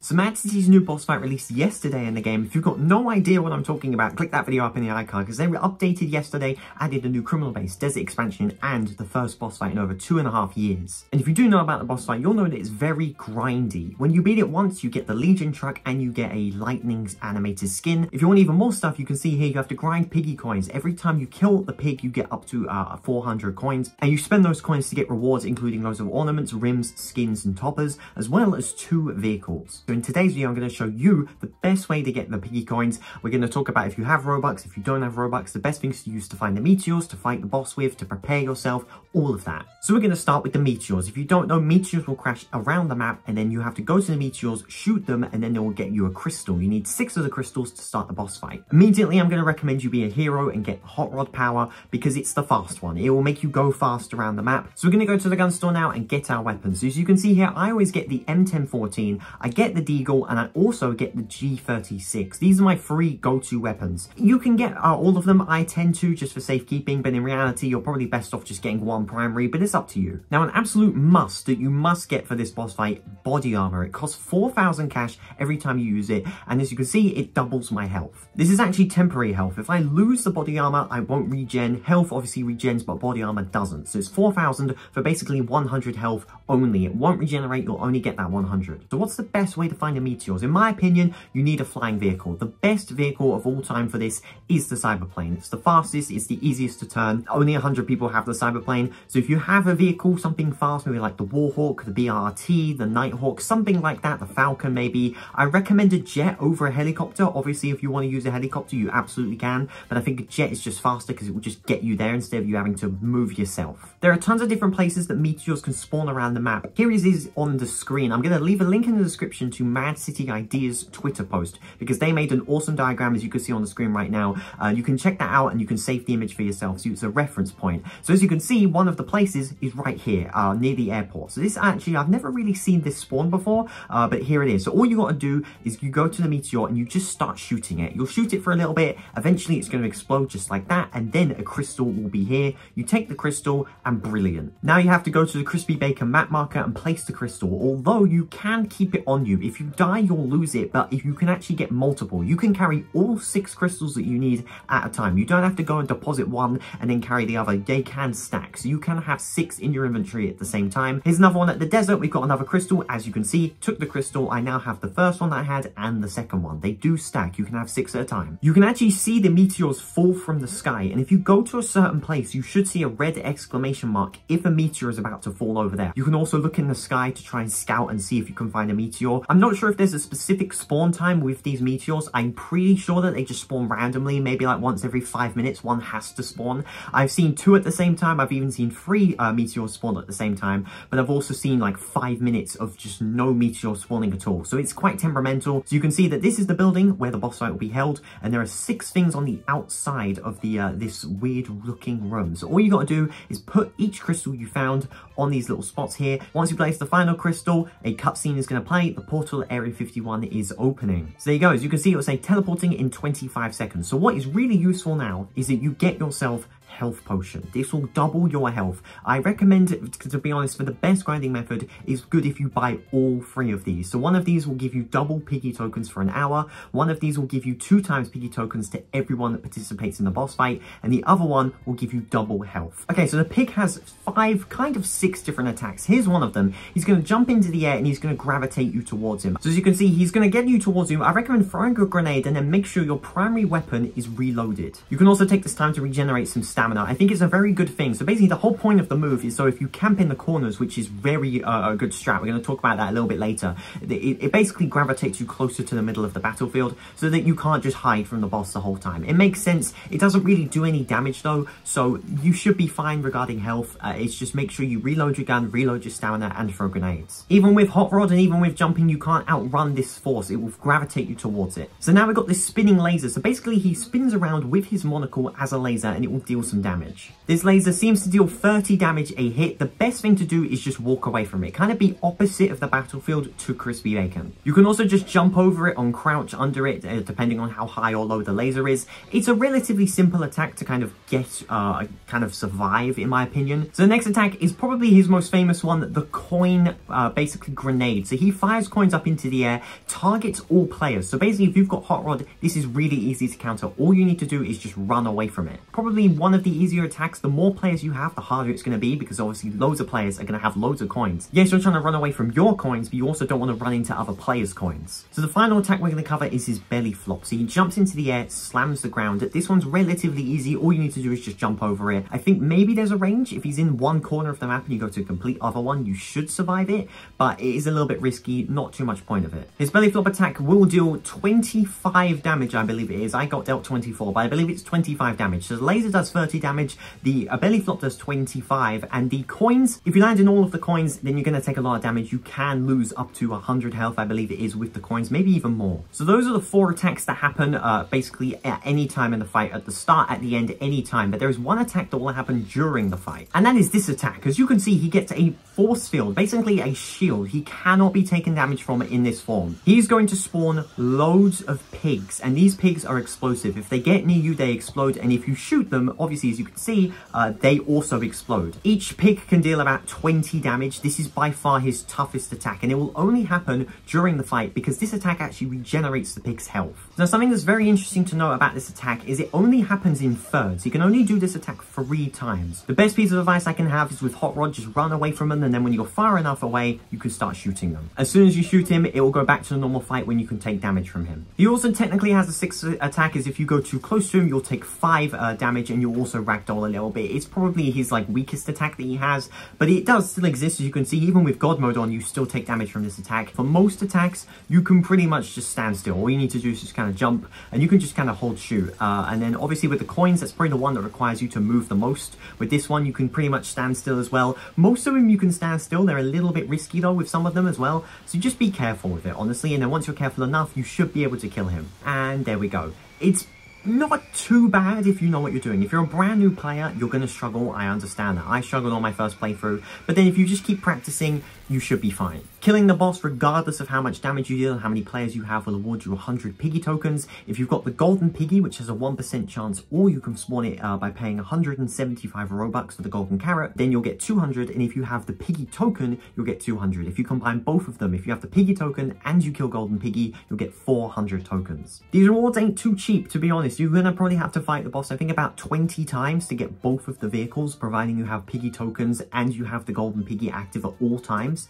So Mad City's new boss fight released yesterday in the game. If you've got no idea what I'm talking about, click that video up in the icon because they were updated yesterday, added a new criminal base, desert expansion, and the first boss fight in over 2.5 years. And if you do know about the boss fight, you'll know that it's very grindy. When you beat it once, you get the Legion truck and you get a lightning animated skin. If you want even more stuff, you can see here you have to grind piggy coins. Every time you kill the pig, you get up to 400 coins, and you spend those coins to get rewards, including loads of ornaments, rims, skins, and toppers, as well as 2 vehicles. So in today's video, I'm going to show you the best way to get the piggy coins. We're going to talk about if you have Robux, if you don't have Robux, the best things to use to find the meteors, to fight the boss with, to prepare yourself, all of that. So we're going to start with the meteors. If you don't know, meteors will crash around the map, and then you have to go to the meteors, shoot them, and then they will get you a crystal. You need 6 of the crystals to start the boss fight. Immediately, I'm going to recommend you be a hero and get Hot Rod power because it's the fast one. It will make you go fast around the map. So we're going to go to the gun store now and get our weapons. So as you can see here, I always get the M1014, I get the Deagle, and I also get the G36. These are my 3 go-to weapons. You can get all of them. I tend to just for safekeeping, but in reality, you're probably best off just getting 1 primary, but it's up to you. Now, an absolute must that you must get for this boss fight, body armor. It costs 4,000 cash every time you use it, and as you can see, it doubles my health. This is actually temporary health. If I lose the body armor, I won't regen. Health obviously regens, but body armor doesn't. So it's 4,000 for basically 100 health only. It won't regenerate, you'll only get that 100. So what's the best way to find the meteors? In my opinion, you need a flying vehicle. The best vehicle of all time for this is the Cyberplane. It's the fastest, it's the easiest to turn. Only 100 people have the Cyberplane. So if you have a vehicle, something fast, maybe like the Warhawk, the BRT, the Nighthawk, something like that, the Falcon maybe, I recommend a jet over a helicopter. Obviously, if you want to use a helicopter, you absolutely can, but I think a jet is just faster because it will just get you there instead of you having to move yourself. There are tons of different places that meteors can spawn around the map. Here it is on the screen. I'm going to leave a link in the description to Mad City Ideas Twitter post because they made an awesome diagram, as you can see on the screen right now. You can check that out and you can save the image for yourself, so it's a reference point. So as you can see, one of the places is right here near the airport. So this actually, I've never really seen this spawn before, but here it is. So all you got to do is you go to the meteor and you just start shooting it. You'll shoot it for a little bit, eventually it's going to explode just like that, and then a crystal will be here. You take the crystal and brilliant. Now you have to go to the Crispy Bacon map marker and place the crystal, although you can keep it on you. If you die, you'll lose it, but if you can actually get multiple, you can carry all 6 crystals that you need at a time. You don't have to go and deposit 1 and then carry the other. They can stack, so you can have 6 in your inventory at the same time. Here's another one at the desert. We've got another crystal. As you can see, took the crystal. I now have the first one that I had and the second one. They do stack. You can have 6 at a time. You can actually see the meteors fall from the sky, and if you go to a certain place, you should see a red exclamation mark if a meteor is about to fall over there. You can also look in the sky to try and scout and see if you can find a meteor. I'm not sure if there's a specific spawn time with these meteors. I'm pretty sure that they just spawn randomly, maybe like once every 5 minutes one has to spawn. I've seen 2 at the same time. I've even seen 3 meteors spawn at the same time, but I've also seen like 5 minutes of just no meteor spawning at all. So it's quite temperamental. So you can see that this is the building where the boss fight will be held, and there are 6 things on the outside of the this weird looking room. So all you got to do is put each crystal you found on these little spots here. Once you place the final crystal, a cutscene is going to play. The portal at Area 51 is opening. So there you go. As you can see, it will say teleporting in 25 seconds. So what is really useful now is that you get yourself health potion. This will double your health. I recommend, to be honest, for the best grinding method, it's good if you buy all 3 of these. So one of these will give you double piggy tokens for an hour. One of these will give you 2 times piggy tokens to everyone that participates in the boss fight, and the other one will give you double health. Okay, so the pig has 5, kind of 6 different attacks. Here's one of them. He's going to jump into the air and he's going to gravitate you towards him. So as you can see, he's going to get you towards you. I recommend throwing a grenade and then make sure your primary weapon is reloaded. You can also take this time to regenerate some stamina. I think it's a very good thing. So basically the whole point of the move is so if you camp in the corners, which is very a good strat, we're going to talk about that a little bit later, it basically gravitates you closer to the middle of the battlefield so that you can't just hide from the boss the whole time. It makes sense. It doesn't really do any damage though, so you should be fine regarding health. It's just make sure you reload your gun, reload your stamina, and throw grenades. Even with Hot Rod and even with jumping, you can't outrun this force. It will gravitate you towards it. So now we've got this spinning laser. So basically he spins around with his monocle as a laser and it will deal some some damage. This laser seems to deal 30 damage a hit. The best thing to do is just walk away from it. Kind of be opposite of the battlefield to Crispy Bacon. You can also just jump over it on crouch under it, depending on how high or low the laser is. It's a relatively simple attack to kind of get, kind of survive, in my opinion. So the next attack is probably his most famous one, the coin, basically grenade. So he fires coins up into the air, targets all players. So basically, if you've got Hot Rod, this is really easy to counter. All you need to do is just run away from it. Probably one of the easier attacks. The more players you have, the harder it's going to be, because obviously loads of players are going to have loads of coins. Yes, you're trying to run away from your coins, but you also don't want to run into other players' coins. So the final attack we're going to cover is his belly flop. So he jumps into the air, slams the ground. This one's relatively easy. All you need to do is just jump over it. I think maybe there's a range. If he's in one corner of the map and you go to a complete other one, you should survive it, but it is a little bit risky, not too much point of it. His belly flop attack will deal 25 damage, I believe it is. I got dealt 24, but I believe it's 25 damage. So the laser does 30 damage, the belly flop does 25, and the coins, if you land in all of the coins, then you're going to take a lot of damage. You can lose up to 100 health, I believe it is, with the coins, maybe even more. So those are the 4 attacks that happen basically at any time in the fight, at the start, at the end, any time. But there is one attack that will happen during the fight, and that is this attack. As you can see, he gets a force field, basically a shield. He cannot be taken damage from it in this form. He's going to spawn loads of pigs, and these pigs are explosive. If they get near you, they explode, and if you shoot them, obviously, as you can see, they also explode. Each pig can deal about 20 damage. This is by far his toughest attack, and it will only happen during the fight because this attack actually regenerates the pig's health. Now, something that's very interesting to know about this attack is it only happens in thirds. You can only do this attack 3 times. The best piece of advice I can have is with Hot Rod, just run away from them, and then when you're far enough away, you can start shooting them. As soon as you shoot him, it will go back to the normal fight when you can take damage from him. He also technically has a 6th attack, is if you go too close to him, you'll take 5 damage, and you'll also ragdoll a little bit. It's probably his weakest attack that he has, but it does still exist. As you can see, even with God mode on, you still take damage from this attack. For most attacks, you can pretty much just stand still. All you need to do is just kind of jump, and you can just kind of hold shoot. And then obviously with the coins, that's probably the one that requires you to move the most. With this one, you can pretty much stand still as well. Most of them you can stand still. They're a little bit risky though with some of them as well. So just be careful with it, honestly. And then once you're careful enough, you should be able to kill him. And there we go. It's not too bad if you know what you're doing. If you're a brand new player, you're going to struggle. I understand that. I struggled on my first playthrough. But then if you just keep practicing, you should be fine. Killing the boss, regardless of how much damage you deal and how many players you have, will award you 100 piggy tokens. If you've got the golden piggy, which has a 1% chance, or you can spawn it by paying 175 Robux for the golden carrot, then you'll get 200. And if you have the piggy token, you'll get 200. If you combine both of them, if you have the piggy token and you kill golden piggy, you'll get 400 tokens. These rewards ain't too cheap, to be honest. You're going to probably have to fight the boss, I think, about 20 times to get both of the vehicles, providing you have piggy tokens and you have the golden piggy active at all times.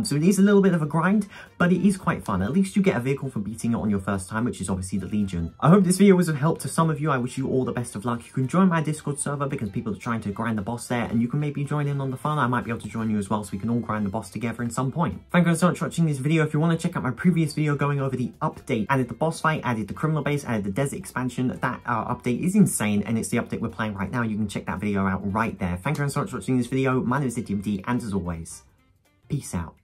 So it is a little bit of a grind, but it is quite fun. At least you get a vehicle for beating it on your first time, which is obviously the Legion. I hope this video was of help to some of you. I wish you all the best of luck. You can join my Discord server because people are trying to grind the boss there, and you can maybe join in on the fun. I might be able to join you as well, so we can all grind the boss together at some point. Thank you so much for watching this video. If you want to check out my previous video going over the update, added the boss fight, added the criminal base, added the desert expansion, that update is insane, and it's the update we're playing right now. You can check that video out right there. Thank you so much for watching this video. My name is ZDMD, and as always, peace out.